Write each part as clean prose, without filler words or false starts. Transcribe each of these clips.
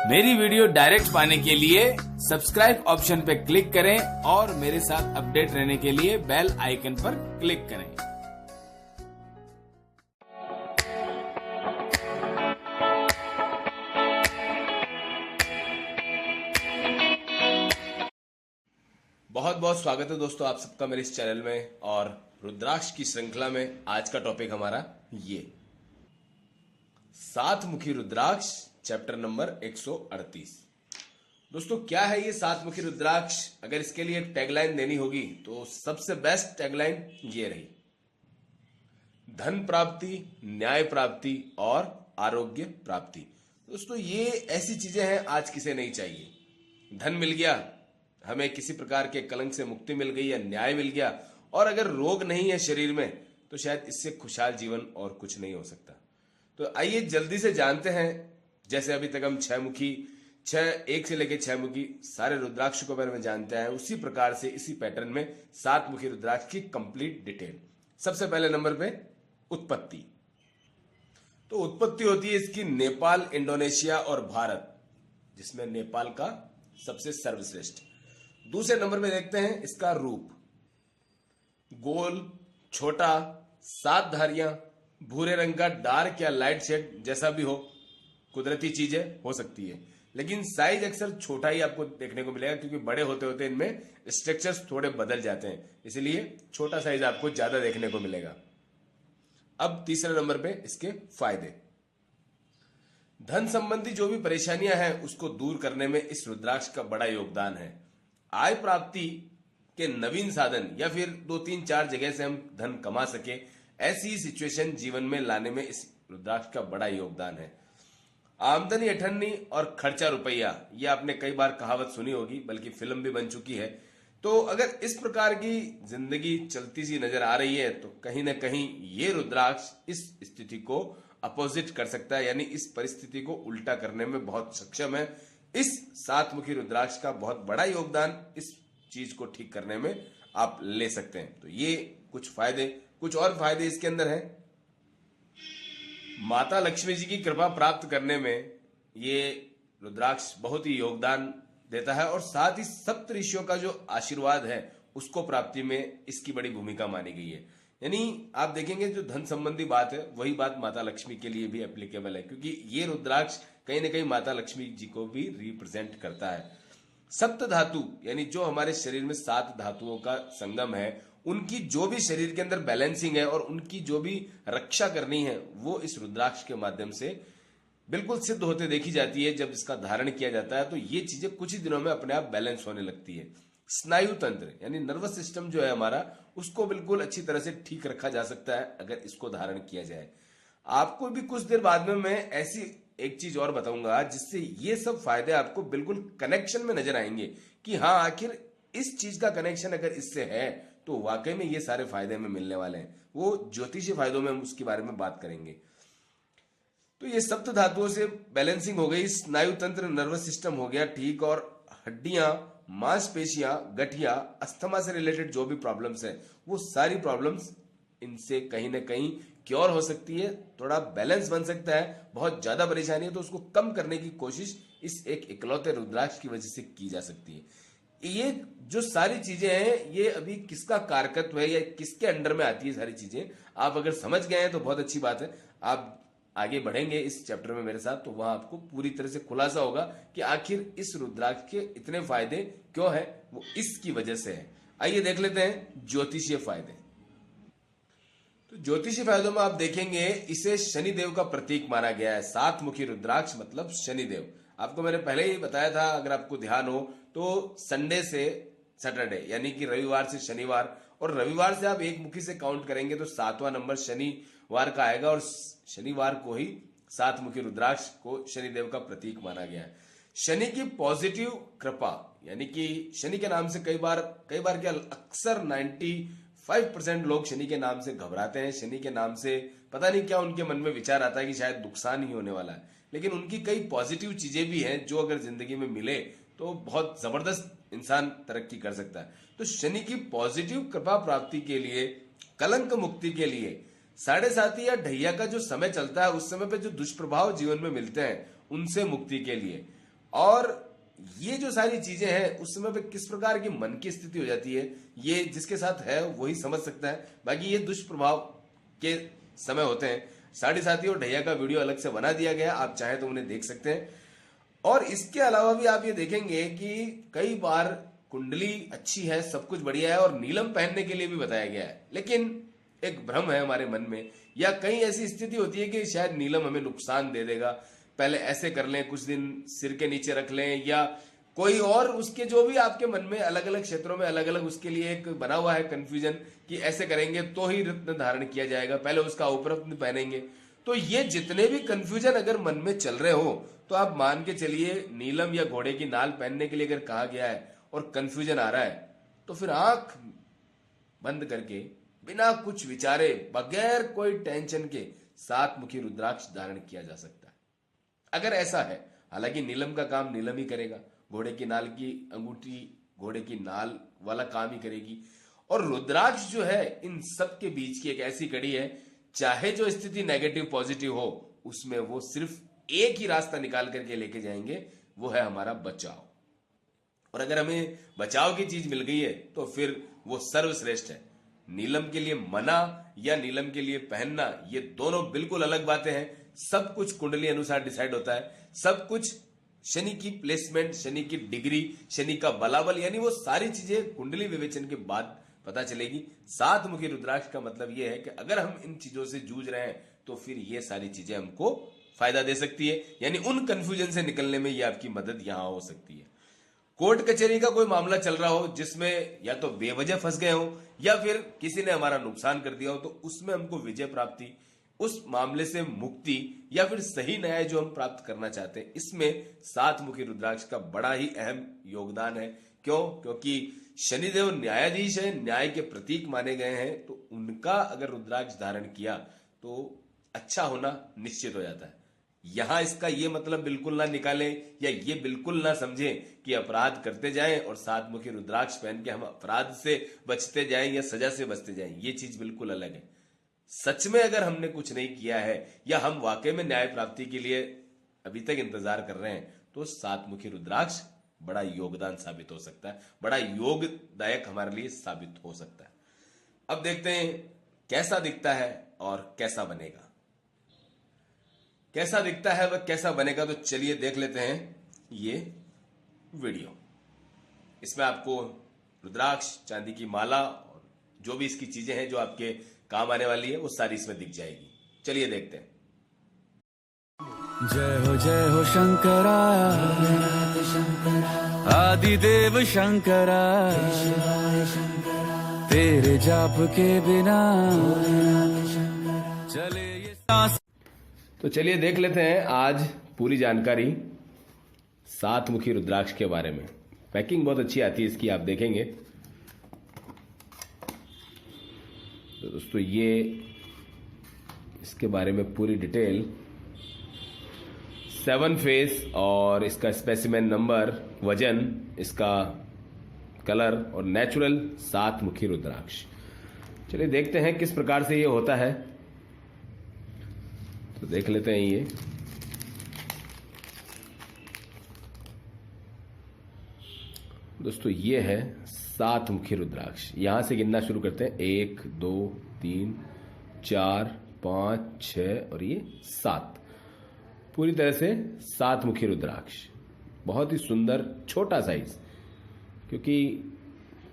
मेरी video direct पाने के लिए सब्सक्राइब ऑप्शन पर क्लिक करें और मेरे साथ अपडेट रहने के लिए बेल आइकन पर क्लिक करें। बहुत बहुत स्वागत है दोस्तों आप सबका मेरे इस चैनल में। और रुद्राक्ष की श्रृंखला में आज का टॉपिक हमारा ये सात मुखी रुद्राक्ष चैप्टर नंबर 138। दोस्तों क्या है ये सात मुखी रुद्राक्ष? अगर इसके लिए एक टैगलाइन देनी होगी तो सबसे बेस्ट टैगलाइन ये रही, धन प्राप्ति, न्याय प्राप्ति और आरोग्य प्राप्ति। दोस्तों ये ऐसी चीजें हैं आज किसे नहीं चाहिए। धन मिल गया, हमें किसी प्रकार के कलंक से मुक्ति मिल गई या न्याय मिल गया, और अगर रोग नहीं है शरीर में तो शायद इससे खुशहाल जीवन और कुछ नहीं हो सकता। तो आइए जल्दी से जानते हैं, जैसे अभी तक हम छह मुखी, एक से लेकर छह मुखी सारे रुद्राक्ष के बारे में जानते हैं, उसी प्रकार से इसी पैटर्न में सात मुखी रुद्राक्ष की कंप्लीट डिटेल। सबसे पहले नंबर पे उत्पत्ति। तो उत्पत्ति होती है इसकी नेपाल, इंडोनेशिया और भारत, जिसमें नेपाल का सबसे सर्वश्रेष्ठ। दूसरे नंबर पे देखते हैं इसका रूप, गोल, छोटा, सात धारियां, भूरे रंग का, डार्क या लाइट शेड जैसा भी हो, कुदरती चीजें हो सकती है, लेकिन साइज अक्सर छोटा ही आपको देखने को मिलेगा, क्योंकि बड़े होते होते इनमें स्ट्रक्चर्स थोड़े बदल जाते हैं, इसलिए छोटा साइज आपको ज्यादा देखने को मिलेगा। अब तीसरे नंबर पे इसके फायदे। धन संबंधी जो भी परेशानियां हैं उसको दूर करने में इस रुद्राक्ष का बड़ा योगदान है। आय प्राप्ति के नवीन साधन या फिर 2-3-4 जगह से हम धन कमा सके, ऐसी सिचुएशन जीवन में लाने में इस रुद्राक्ष का बड़ा योगदान है। आमदनी अठन्नी और खर्चा रुपया, यह आपने कई बार कहावत सुनी होगी, बल्कि फिल्म भी बन चुकी है। तो अगर इस प्रकार की जिंदगी चलती सी नजर आ रही है तो कहीं ना कहीं ये रुद्राक्ष इस स्थिति को अपोजिट कर सकता है, यानी इस परिस्थिति को उल्टा करने में बहुत सक्षम है। इस सातमुखी रुद्राक्ष का बहुत बड़ा योगदान इस चीज को ठीक करने में आप ले सकते हैं। तो ये कुछ फायदे, कुछ और फायदे इसके अंदर हैं। माता लक्ष्मी जी की कृपा प्राप्त करने में ये रुद्राक्ष बहुत ही योगदान देता है, और साथ ही सप्त ऋषियों का जो आशीर्वाद है उसको प्राप्ति में इसकी बड़ी भूमिका मानी गई है। यानी आप देखेंगे जो धन संबंधी बात है वही बात माता लक्ष्मी के लिए भी एप्लीकेबल है, क्योंकि ये रुद्राक्ष कहीं ना कहीं माता लक्ष्मी जी को भी रिप्रेजेंट करता है। सप्त धातु यानी जो हमारे शरीर में 7 धातुओं का संगम है, उनकी जो भी शरीर के अंदर बैलेंसिंग है और उनकी जो भी रक्षा करनी है वो इस रुद्राक्ष के माध्यम से बिल्कुल सिद्ध होते देखी जाती है। जब इसका धारण किया जाता है तो ये चीजें कुछ ही दिनों में अपने आप बैलेंस होने लगती है। स्नायु तंत्र यानी नर्वस सिस्टम जो है हमारा, उसको बिल्कुल अच्छी तरह से ठीक रखा जा सकता है अगर इसको धारण किया जाए। आपको भी कुछ देर बाद में मैं ऐसी एक चीज और बताऊंगा जिससे ये सब फायदे आपको बिल्कुल कनेक्शन में नजर आएंगे कि हाँ आखिर इस चीज का कनेक्शन अगर इससे है तो वाकई में ये सारे फायदे में मिलने वाले हैं। वो ज्योतिषीय फायदों में हम उसके बारे में बात करेंगे। तो ये सप्त धातुओं से बैलेंसिंग हो गई, स्नायु तंत्र, नर्वस सिस्टम हो गया ठीक, और हड्डियां, मांसपेशियां, गठिया, अस्थमा से रिलेटेड जो भी प्रॉब्लम्स है वो सारी प्रॉब्लम्स इनसे कहीं ना कहीं क्योर हो सकती है, थोड़ा बैलेंस बन सकता है। बहुत ज्यादा परेशानी है तो उसको कम करने की कोशिश इस एक इकलौते रुद्राक्ष की वजह से की जा सकती है। ये जो सारी चीजें हैं ये अभी किसका कारकत्व है या किसके अंडर में आती है सारी चीजें, आप अगर समझ गए हैं तो बहुत अच्छी बात है। आप आगे बढ़ेंगे इस चैप्टर में मेरे साथ तो वहां आपको पूरी तरह से खुलासा होगा कि आखिर इस रुद्राक्ष के इतने फायदे क्यों है, वो इसकी वजह से है। आइए देख लेते हैं ज्योतिषीय फायदे। तो ज्योतिषीय फायदों में आप देखेंगे इसे शनिदेव का प्रतीक माना गया है। सात मुखी रुद्राक्ष मतलब शनिदेव। आपको मैंने पहले ही बताया था, अगर आपको ध्यान हो तो संडे से सैटरडे यानी कि रविवार से शनिवार, और रविवार से आप एक मुखी से काउंट करेंगे तो 7वां नंबर शनिवार का आएगा, और शनिवार को ही सात मुखी रुद्राक्ष को शनिदेव का प्रतीक माना गया है। शनि की पॉजिटिव कृपा यानी कि शनि के नाम से कई बार क्या अक्सर 95% लोग शनि के नाम से घबराते हैं। शनि के नाम से पता नहीं क्या उनके मन में विचार आता है कि शायद नुकसान ही होने वाला है, लेकिन उनकी कई पॉजिटिव चीजें भी हैं जो अगर जिंदगी में मिले तो बहुत जबरदस्त इंसान तरक्की कर सकता है। तो शनि की पॉजिटिव कृपा प्राप्ति के लिए, कलंक मुक्ति के लिए 7:30 या ढैया का जो समय चलता है उस समय पे जो दुष्प्रभाव जीवन में मिलते हैं उनसे मुक्ति के लिए, और ये जो सारी चीजें हैं उस समय पे किस प्रकार की मन की स्थिति हो जाती है, ये जिसके साथ है वही समझ सकता है। बाकी ये दुष्प्रभाव के समय होते हैं। साढ़े साथी और ढैया का वीडियो अलग से बना दिया गया, आप चाहे तो उन्हें देख सकते हैं। और इसके अलावा भी आप ये देखेंगे कि कई बार कुंडली अच्छी है, सब कुछ बढ़िया है और नीलम पहनने के लिए भी बताया गया है, लेकिन एक भ्रम है हमारे मन में, या कहीं ऐसी स्थिति होती है कि शायद नीलम हमें नुकसान दे देगा, पहले ऐसे कर लें, कुछ दिन सिर के नीचे रख लें, या कोई और उसके जो भी आपके मन में अलग अलग क्षेत्रों में अलग अलग उसके लिए एक बना हुआ है कंफ्यूजन कि ऐसे करेंगे तो ही रत्न धारण किया जाएगा, पहले उसका उपरत्न पहनेंगे। तो ये जितने भी कंफ्यूजन अगर मन में चल रहे हो तो आप मान के चलिए नीलम या घोड़े की नाल पहनने के लिए अगर कहा गया है और कंफ्यूजन आ रहा है तो फिर आंख बंद करके बिना कुछ विचारे बगैर कोई टेंशन के 7 मुखी रुद्राक्ष धारण किया जा सकता है अगर ऐसा है। हालांकि नीलम का काम नीलम ही करेगा, घोड़े की नाल की अंगूठी घोड़े की नाल वाला काम ही करेगी। और रुद्राक्ष जो है इन सब के बीच की एक ऐसी कड़ी है, चाहे जो स्थिति नेगेटिव पॉजिटिव हो उसमें वो सिर्फ एक ही रास्ता निकाल करके लेके जाएंगे, वो है हमारा बचाव। और अगर हमें बचाव की चीज मिल गई है तो फिर वो सर्वश्रेष्ठ है। नीलम के लिए मना या नीलम के लिए पहनना, ये दोनों बिल्कुल अलग बातें हैं। सब कुछ कुंडली अनुसार डिसाइड होता है, सब कुछ शनि की प्लेसमेंट, शनि की डिग्री, शनि का बलाबल, यानी वो सारी चीजें कुंडली विवेचन के बाद पता चलेगी। 7 मुखी रुद्राक्ष का मतलब ये है कि अगर हम इन चीजों से जूझ रहे हैं तो फिर ये सारी चीजें हमको फायदा दे सकती है, यानी उन कंफ्यूजन से निकलने में ये आपकी मदद यहां हो सकती है। कोर्ट कचहरी का कोई मामला चल रहा हो जिसमें या तो बेवजह फंस गए हो या फिर किसी ने हमारा नुकसान कर दिया हो, तो उसमें हमको विजय प्राप्ति, उस मामले से मुक्ति या फिर सही न्याय जो हम प्राप्त करना चाहते हैं, इसमें 7 मुखी रुद्राक्ष का बड़ा ही अहम योगदान है। क्यों? क्योंकि शनिदेव न्यायाधीश है, न्याय के प्रतीक माने गए हैं, तो उनका अगर रुद्राक्ष धारण किया तो अच्छा होना निश्चित हो जाता है। यहां इसका ये मतलब बिल्कुल ना निकालें या ये बिल्कुल ना समझें कि अपराध करते जाएं और 7 मुखी रुद्राक्ष पहन के हम अपराध से बचते जाएं या सजा से बचते जाएं, ये चीज बिल्कुल अलग है। सच में अगर हमने कुछ नहीं किया है या हम वाकई में न्याय प्राप्ति के लिए अभी तक इंतजार कर रहे हैं तो 7 मुखी रुद्राक्ष बड़ा योगदान साबित हो सकता है, बड़ा योगदायक हमारे लिए साबित हो सकता है। अब देखते हैं कैसा दिखता है और कैसा बनेगा। कैसा दिखता है वह कैसा बनेगा, तो चलिए देख लेते हैं ये वीडियो। इसमें आपको रुद्राक्ष, चांदी की माला और जो भी इसकी चीजें हैं जो आपके काम आने वाली है वो सारी इसमें दिख जाएगी। चलिए देखते हैं। जय हो शंकरा, आदिदेव शंकरा, तेरे जाप के बिना चले ये सांस। तो चलिए देख लेते हैं आज पूरी जानकारी 7 मुखी रुद्राक्ष के बारे में। पैकिंग बहुत अच्छी आती है इसकी, आप देखेंगे। तो दोस्तों ये इसके बारे में पूरी डिटेल, 7 फेस और इसका स्पेसिमेन नंबर, वजन, इसका कलर और नेचुरल 7 मुखी रुद्राक्ष। चलिए देखते हैं किस प्रकार से ये होता है। तो देख लेते हैं ये। दोस्तों ये है 7 मुखी रुद्राक्ष। यहां से गिनना शुरू करते हैं, 1 2 3 4 5 6 और ये 7। पूरी तरह से 7 मुखी रुद्राक्ष, बहुत ही सुंदर, छोटा साइज, क्योंकि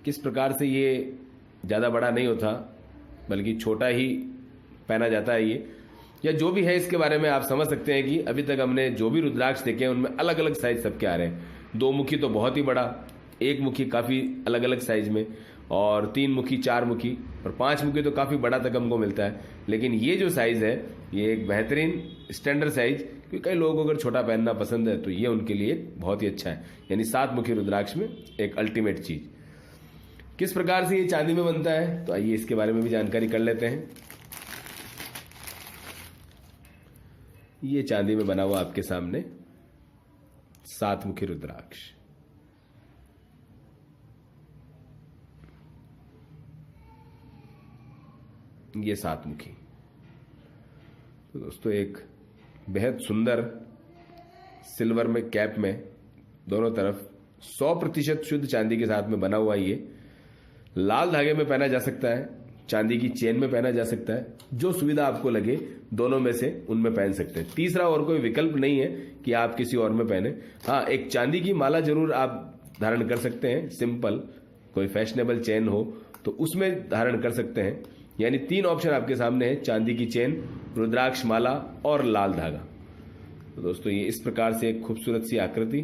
किस प्रकार से ये ज्यादा बड़ा नहीं होता बल्कि छोटा ही पहना जाता है ये, या जो भी है इसके बारे में आप समझ सकते हैं कि अभी तक हमने जो भी रुद्राक्ष देखे हैं उनमें अलग अलग साइज सबके आ रहे हैं। 2 मुखी तो बहुत ही बड़ा, 1 मुखी काफी अलग अलग साइज में, और 3 मुखी, 4 मुखी और 5 मुखी तो काफी बड़ा तक हमको मिलता है। लेकिन ये जो साइज है ये एक बेहतरीन स्टैंडर्ड साइज, क्योंकि कई लोगों को अगर छोटा पहनना पसंद है तो ये उनके लिए बहुत ही अच्छा है। यानी 7 मुखी रुद्राक्ष में एक अल्टीमेट चीज। किस प्रकार से ये चांदी में बनता है तो आइए इसके बारे में भी जानकारी कर लेते हैं। ये चांदी में बना हुआ आपके सामने 7 मुखी रुद्राक्ष। ये 7 मुखी। तो दोस्तों एक बेहद सुंदर सिल्वर में कैप में दोनों तरफ 100% शुद्ध चांदी के साथ में बना हुआ ये लाल धागे में पहना जा सकता है, चांदी की चेन में पहना जा सकता है। जो सुविधा आपको लगे दोनों में से उनमें पहन सकते हैं। तीसरा और कोई विकल्प नहीं है कि आप किसी और में पहने। हाँ, एक चांदी की माला जरूर आप धारण कर सकते हैं, सिंपल कोई फैशनेबल चेन हो तो उसमें धारण कर सकते हैं। यानी 3 ऑप्शन आपके सामने है, चांदी की चेन, रुद्राक्ष माला और लाल धागा। तो दोस्तों ये इस प्रकार से एक खूबसूरत सी आकृति,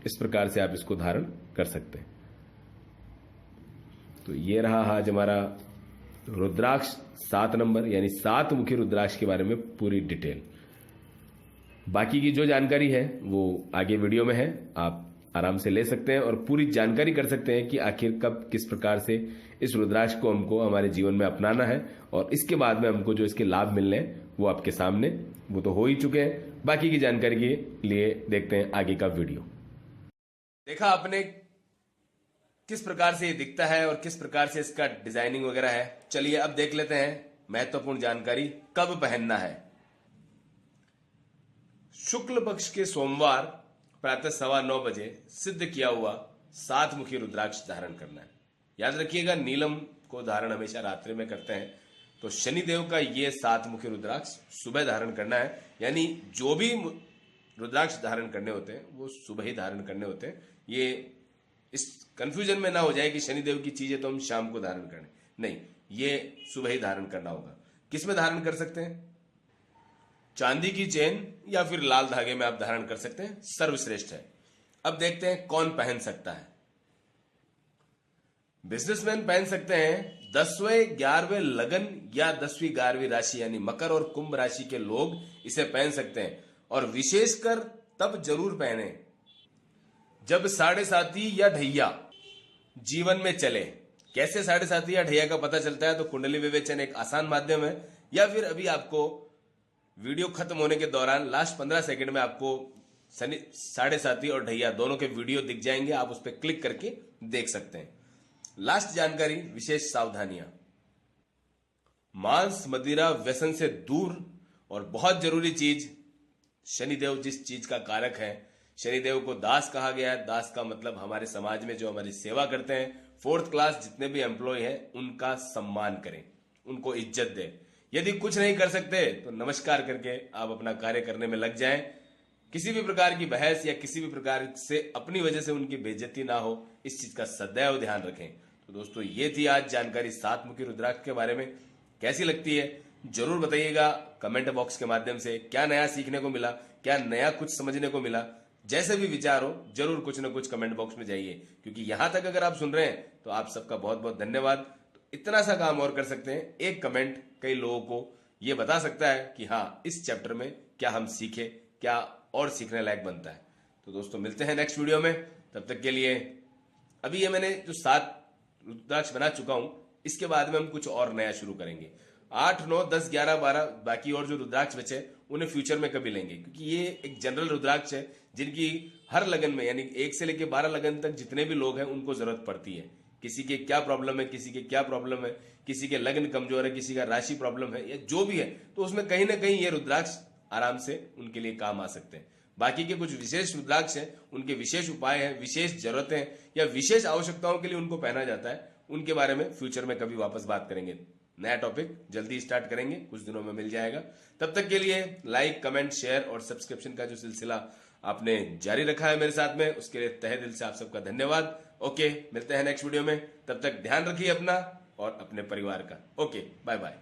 इस प्रकार से आप इसको धारण कर सकते हैं। तो ये रहा आज हमारा रुद्राक्ष 7 नंबर यानी 7 मुखी रुद्राक्ष के बारे में पूरी डिटेल। बाकी की जो जानकारी है वो आगे वीडियो में है, आप आराम से ले सकते हैं और पूरी जानकारी कर सकते हैं कि आखिर कब किस प्रकार से इस रुद्राक्ष को हमको हमारे जीवन में अपनाना है और इसके बाद में हमको जो इसके लाभ मिलने हैं वो आपके सामने वो तो हो ही चुके हैं। बाकी की जानकारी के लिए देखते हैं आगे का वीडियो। देखा आपने किस प्रकार से ये दिखता है और किस प्रकार से इसका डिजाइनिंग वगैरह है। चलिए अब देख लेते हैं महत्वपूर्ण जानकारी, कब पहनना है। शुक्ल पक्ष के सोमवार प्रातः 9:15 बजे सिद्ध किया हुआ 7 मुखी रुद्राक्ष धारण करना है। याद रखिएगा, नीलम को धारण हमेशा रात्रि में करते हैं, तो शनिदेव का ये 7 मुखी रुद्राक्ष सुबह धारण करना है। यानी जो भी रुद्राक्ष धारण करने होते हैं वो सुबह ही धारण करने होते हैं। ये इस कंफ्यूजन में ना हो जाए कि शनिदेव की चीजें तो हम शाम को धारण करें, नहीं, ये सुबह ही धारण करना होगा। किस में धारण कर सकते हैं? चांदी की चेन या फिर लाल धागे में आप धारण कर सकते हैं, सर्वश्रेष्ठ है। अब देखते हैं कौन पहन सकता है। बिजनेसमैन पहन सकते हैं। 10वें 11वें लगन या 10वीं 11वीं राशि यानी मकर और कुंभ राशि के लोग इसे पहन सकते हैं और विशेषकर तब जरूर पहने जब 7.5 या ढैया जीवन में चले। कैसे 7.5 या ढैया का पता चलता है? तो कुंडली विवेचन एक आसान माध्यम है, या फिर अभी आपको वीडियो खत्म होने के दौरान लास्ट 15 सेकंड में आपको 7.5 और ढैया दोनों के वीडियो दिख जाएंगे, आप उस पर क्लिक करके देख सकते हैं। लास्ट जानकारी, विशेष सावधानियां, मांस मदिरा व्यसन से दूर, और बहुत जरूरी चीज, शनिदेव जिस चीज का कारक है, शनिदेव को दास कहा गया है। दास का मतलब हमारे समाज में जो हमारी सेवा करते हैं, 4th क्लास जितने भी एम्प्लॉय हैं उनका सम्मान करें, उनको इज्जत दें। यदि कुछ नहीं कर सकते तो नमस्कार करके आप अपना कार्य करने में लग जाएं। किसी भी प्रकार की बहस या किसी भी प्रकार से अपनी वजह से उनकी बेइज्जती ना हो, इस चीज का सदैव ध्यान रखें। तो दोस्तों ये थी आज जानकारी 7 मुखी रुद्राक्ष के बारे में। कैसी लगती है जरूर बताइएगा कमेंट बॉक्स के माध्यम से। क्या नया सीखने को मिला, क्या नया कुछ समझने को मिला, जैसे भी विचार हो जरूर कुछ ना कुछ कमेंट बॉक्स में जाइए, क्योंकि यहां तक अगर आप सुन रहे हैं तो आप सबका बहुत बहुत धन्यवाद। तो इतना सा काम और कर सकते हैं, एक कमेंट कई लोगों को ये बता सकता है कि हाँ इस चैप्टर में क्या हम सीखे, क्या और सीखने लायक बनता है। तो दोस्तों मिलते हैं नेक्स्ट वीडियो में, तब तक के लिए अभी ये मैंने जो 7 रुद्राक्ष बना चुका हूं, इसके बाद में हम कुछ और नया शुरू करेंगे। 8, 9, 10, 11, 12 बाकी और जो रुद्राक्ष बचे उन्हें फ्यूचर में कभी लेंगे, क्योंकि ये एक जनरल रुद्राक्ष है जिनकी हर लगन में यानी 1 से लेकर 12 लगन तक जितने भी लोग हैं उनको जरूरत पड़ती है। किसी के क्या प्रॉब्लम है, किसी के क्या प्रॉब्लम है, किसी के लग्न कमजोर है, किसी का राशि प्रॉब्लम है, या जो भी है, तो उसमें कहीं ना कहीं ये रुद्राक्ष आराम से उनके लिए काम आ सकते हैं। बाकी के कुछ विशेष रुद्राक्ष हैं, उनके विशेष उपाय हैं, विशेष जरूरतें हैं या विशेष आवश्यकताओं के लिए उनको पहना जाता है, उनके बारे में फ्यूचर में कभी वापस बात करेंगे। नया टॉपिक जल्दी स्टार्ट करेंगे, कुछ दिनों में मिल जाएगा। तब तक के लिए लाइक, कमेंट, शेयर और सब्सक्रिप्शन का जो सिलसिला आपने जारी रखा है मेरे साथ में, उसके लिए तहे दिल से आप सबका धन्यवाद। ओके, मिलते हैं नेक्स्ट वीडियो में, तब तक ध्यान रखिए अपना और अपने परिवार का। Okay, bye bye.